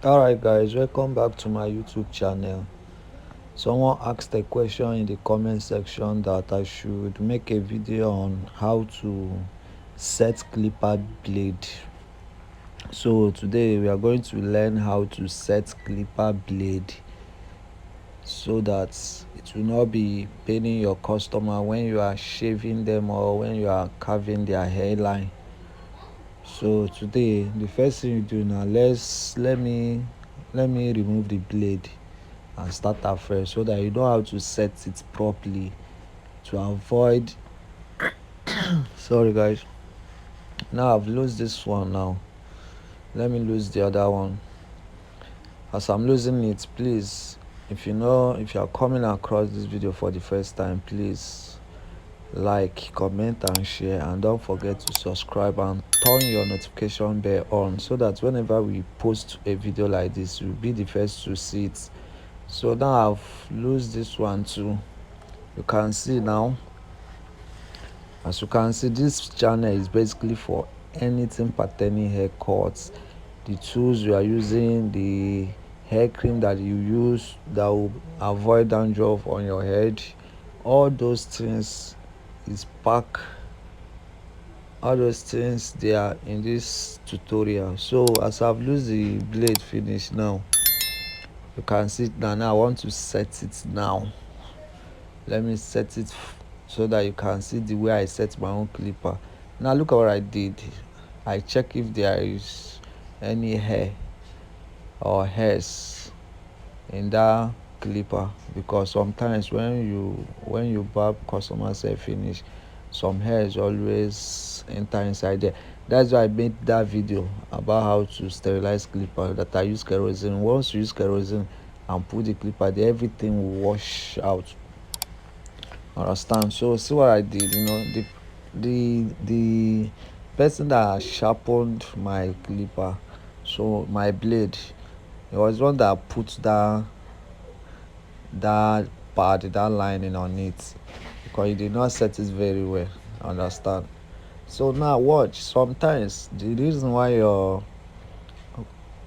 Alright guys, welcome back to my YouTube channel. Someone asked a question in the comment section that I should make a video on how to set clipper blade. So today we are going to learn how to set clipper blade so that it will not be paining your customer when you are shaving them or when you are carving their hairline. So today the first thing you do now, let me remove the blade and start afresh so that you know how to set it properly to avoid sorry guys. Now I've lost this one. Now let me lose the other one. As I'm losing it, please, if you are coming across this video for the first time, please like, comment and share, and don't forget to subscribe and turn your notification bell on so that whenever we post a video like this, you'll be the first to see it. So now I've lost this one too. You can see now, as you can see, this channel is basically for anything pertaining haircuts, the tools you are using, the hair cream that you use that will avoid dandruff on your head. All those things is packed, all those things they are in this tutorial. So as I've lost the blade finish now, you can see it now. I want to set it now. Let me set it so that you can see the way I set my own clipper. Now look at what I did. I check if there is any hair or hairs in that clipper, because sometimes when you barb customers hair finish, some hairs always enter inside there. That's why I made that video about how to sterilize clipper, that I use kerosene. Once you use kerosene and put the clipper there, everything will wash out. Understand? So see what I did. The person that sharpened my clipper, so my blade, it was one that put that part, that lining on it, because he did not set it very well. Understand? So now watch. Sometimes the reason why your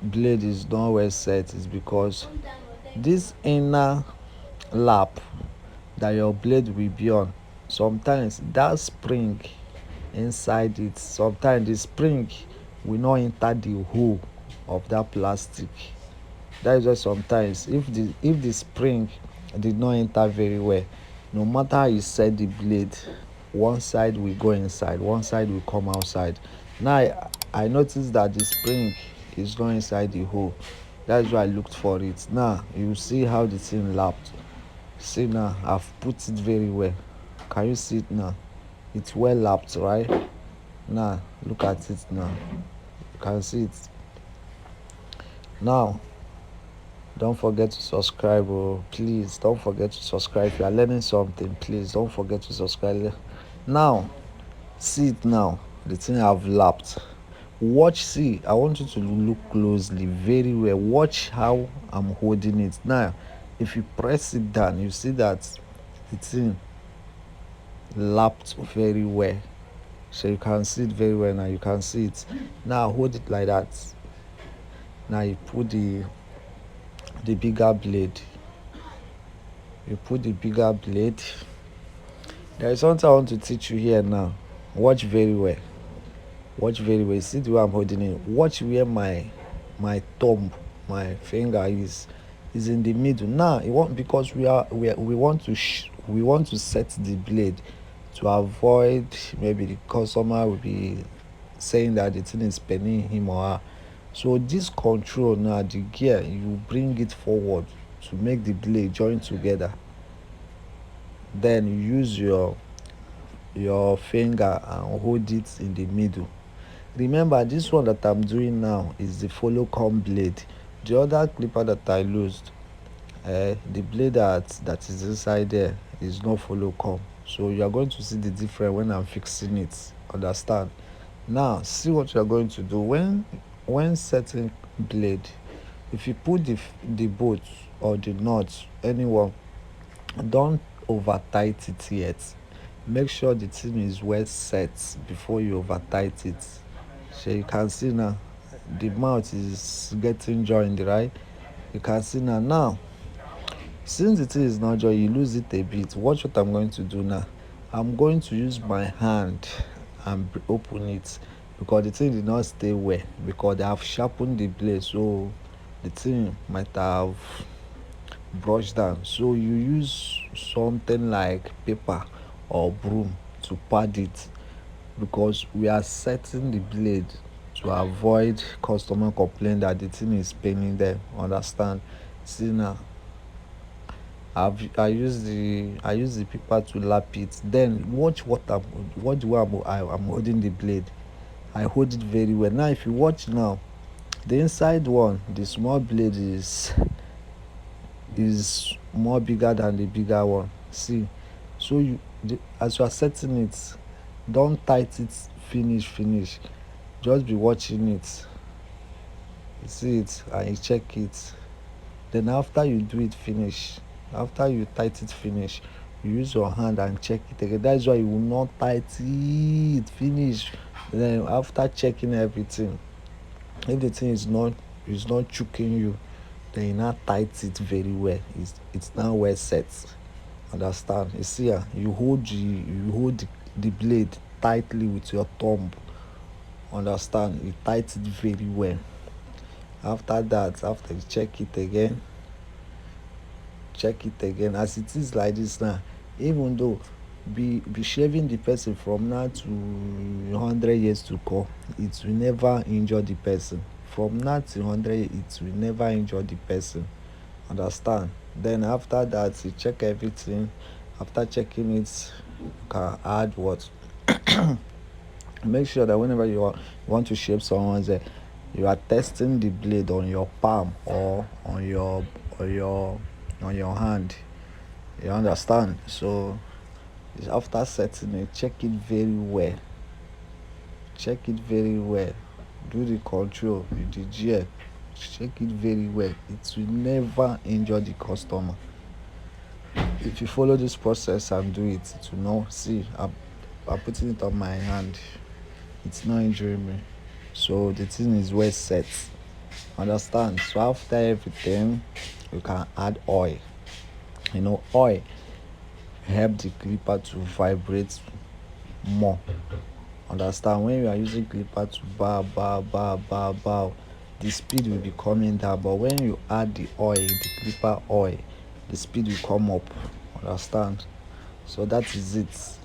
blade is not well set is because this inner lap that your blade will be on, sometimes that spring inside it, sometimes the spring will not enter the hole of that plastic. That is why sometimes if the spring did not enter very well, no matter how you set the blade, one side will go inside, one side will come outside. Now I noticed that the spring is not inside the hole. That's why I looked for it. Now you see how the thing lapped. See now, I've put it very well. Can you see it now? It's well lapped, right? Now look at it now. You can see it. Now don't forget to subscribe. Oh, please don't forget to subscribe. If you are learning something, please don't forget to subscribe. Now see it now. The thing I've lapped. Watch, see, I want you to look closely, very well. Watch how I'm holding it. Now if you press it down, you see that the thing lapped very well. So you can see it very well. Now you can see it. Now hold it like that. Now you put the bigger blade. You put the bigger blade. There is something I want to teach you here now. Watch very well. Watch very well. See the way I'm holding it. Watch where my thumb, my finger is in the middle. Now you want, because we want to set the blade to avoid maybe the customer will be saying that the thing is paining him or her. So this control now, the gear, you bring it forward to make the blade join together. Then you use your finger and hold it in the middle. Remember, this one that I'm doing now is the follow comb blade. The other clipper that I lost, the blade that is inside there is not follow comb. So you are going to see the difference when I'm fixing it. Understand? Now see what you are going to do when setting blade. If you put the bolt or the nut, anyone, don't over tight it yet. Make sure the thing is well set before you over tight it. So you can see now, the mouth is getting joined, right? You can see now since the thing is not joined, you lose it a bit. Watch what I'm going to do now. I'm going to use my hand and open it, because the thing did not stay well, because they have sharpened the blade, so the thing might have brushed down. So you use something like paper or broom to pad it, because we are setting the blade to avoid customer complaint that the thing is paining them. Understand? See now, I use the paper to lap it. Then watch the way I'm holding the blade. I hold it very well. Now if you watch now, the inside one, the small blade is more bigger than the bigger one. See, so as you are setting it, don't tight it finish. Just be watching it. You see it and you check it. Then after you do it finish, after you tight it finish, you use your hand and check it again. That's why you will not tight it finish. Then after checking everything, if the thing is not choking you, then you now tight it very well. It's now well set. Understand? You see, you hold the blade tightly with your thumb. Understand? You tight it very well. After that, after you check it again as it is like this now. Even though be shaving the person from now to 100 years to come, it will never injure the person. From now to 100 it will never injure the person. Understand? Then after that you check everything. After checking it, you can add what. Make sure that whenever you want to shave someone's hair, you are testing the blade on your palm or or your on your hand. You understand? So after setting it, check it very well. Check it very well. Do the control with the gel. Check it very well. It will never injure the customer. If you follow this process and do it, it will not. See, I'm putting it on my hand. It's not injuring me. So the thing is well set. Understand? So after everything, you can add oil. Oil help the clipper to vibrate more. Understand? When you are using clipper to bow, the speed will be coming down. But when you add the clipper oil, the speed will come up. Understand? So that is it.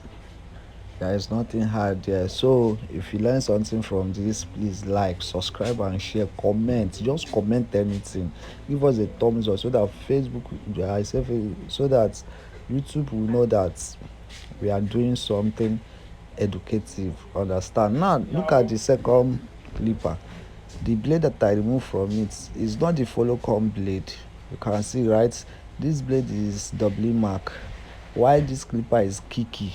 There is nothing hard there. So if you learn something from this, please like, subscribe, and share. Comment. Just comment anything. Give us a thumbs up so that so that YouTube will know that we are doing something educative. Understand? Now look at the second clipper. The blade that I removed from it is not the follow come blade. You can see, right? This blade is doubly mark, while this clipper is kiki.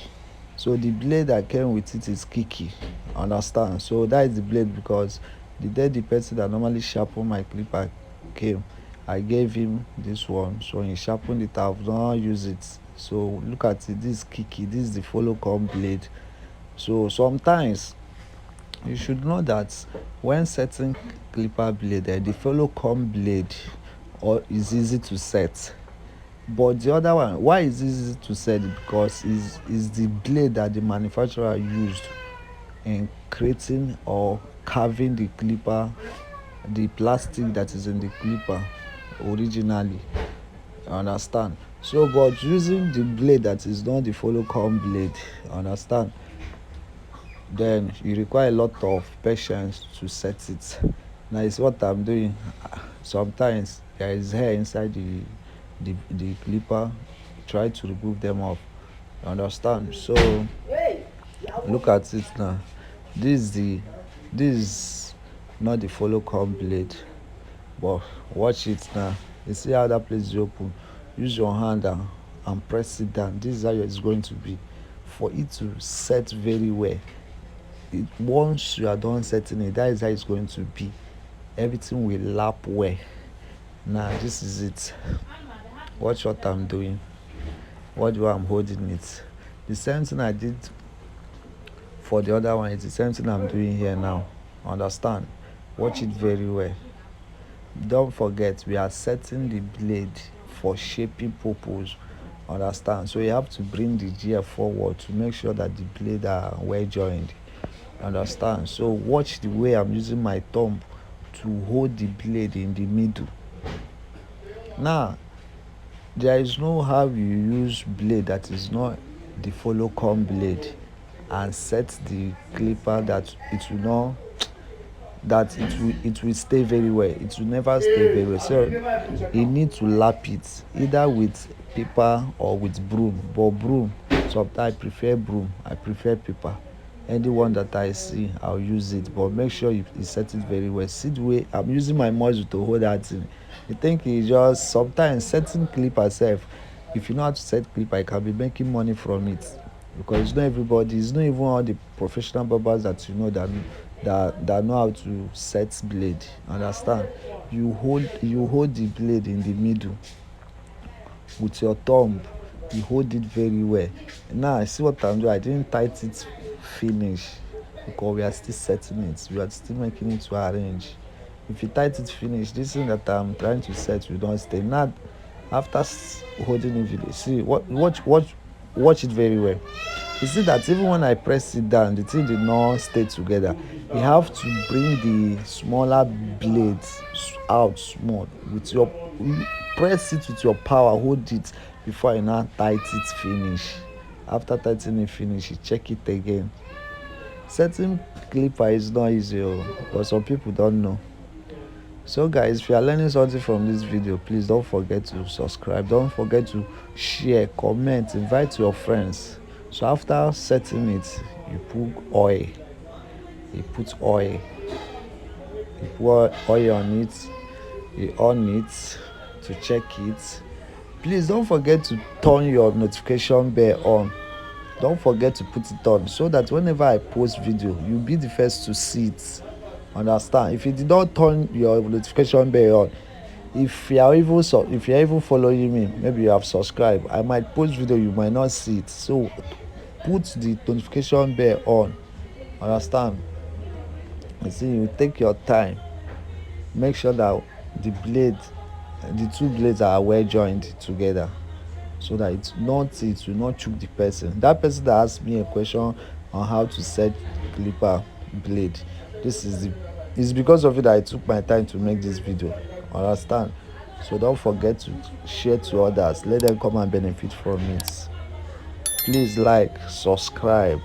So the blade that came with it is kiki. Understand? So that is the blade, because the day the person that normally sharpen my clipper came, I gave him this one. So he sharpened it. I've not used it. So look at it. This is kiki. This is the follow come blade. So sometimes you should know that when setting clipper blade, the follow come blade is easy to set. But the other one, why is it easy to set? Because is the blade that the manufacturer used in creating or carving the clipper, the plastic that is in the clipper originally. Understand? So but using the blade that is not the follow come blade, understand, then you require a lot of patience to set it. Now it's what I'm doing. Sometimes there is hair inside the clipper. Try to remove them off. Understand? So look at it now. This is not the follow come blade, but watch it now. You see how that place is open. Use your hand and press it down. This is how it's going to be. For it to set very well, once you are done setting it, that is how it's going to be. Everything will lap well. Now this is it. Watch what I'm doing. What do I'm holding it? The same thing I did for the other one is the same thing I'm doing here now. Understand? Watch it very well. Don't forget, we are setting the blade for shaping purpose. Understand? So you have to bring the gear forward to make sure that the blade are well joined. Understand? So watch the way I'm using my thumb to hold the blade in the middle. Now, there is no how you use blade that is not the follow come blade and set the clipper that it will not, that it will stay very well. It will never stay very well. So you need to lap it either with paper or with broom. But broom, sometimes I prefer broom. I prefer paper. Any one that I see, I'll use it. But make sure you set it very well. See the way I'm using my muscle to hold that thing. You think it's just sometimes setting clipper self. If you know how to set clipper, you can be making money from it. Because it's not everybody, it's not even all the professional barbers that you know that know how to set blade. Understand? You hold the blade in the middle with your thumb. You hold it very well. Now I see what I'm doing. I didn't tight it finish because we are still setting it. We are still making it to arrange. If you tight it finish, this thing that I'm trying to set will not stay. Now after holding it, see watch it very well. You see that even when I press it down, the thing did not stay together. You have to bring the smaller blades out small with your, you press it with your power, hold it before you now tight it finish. After tightening it finish, you check it again. Setting clipper is not easy, but some people don't know. So guys, if you are learning something from this video, please don't forget to subscribe, don't forget to share, comment, invite your friends. So after setting it, you put oil, you put oil you pour oil on it, you on it to check it. Please don't forget to turn your notification bell on. Don't forget to put it on so that whenever I post video, you'll be the first to see it. Understand? If you did not turn your notification bell on, if you are even following me, maybe you have subscribed, I might post video, you might not see it. So put the notification bell on. Understand? You see, you take your time, make sure that the two blades are well joined together, so that it will not choke the person. That person that asked me a question on how to set clipper blade, it's because of it that I took my time to make this video. Understand? So don't forget to share to others, let them come and benefit from it. Please like, subscribe.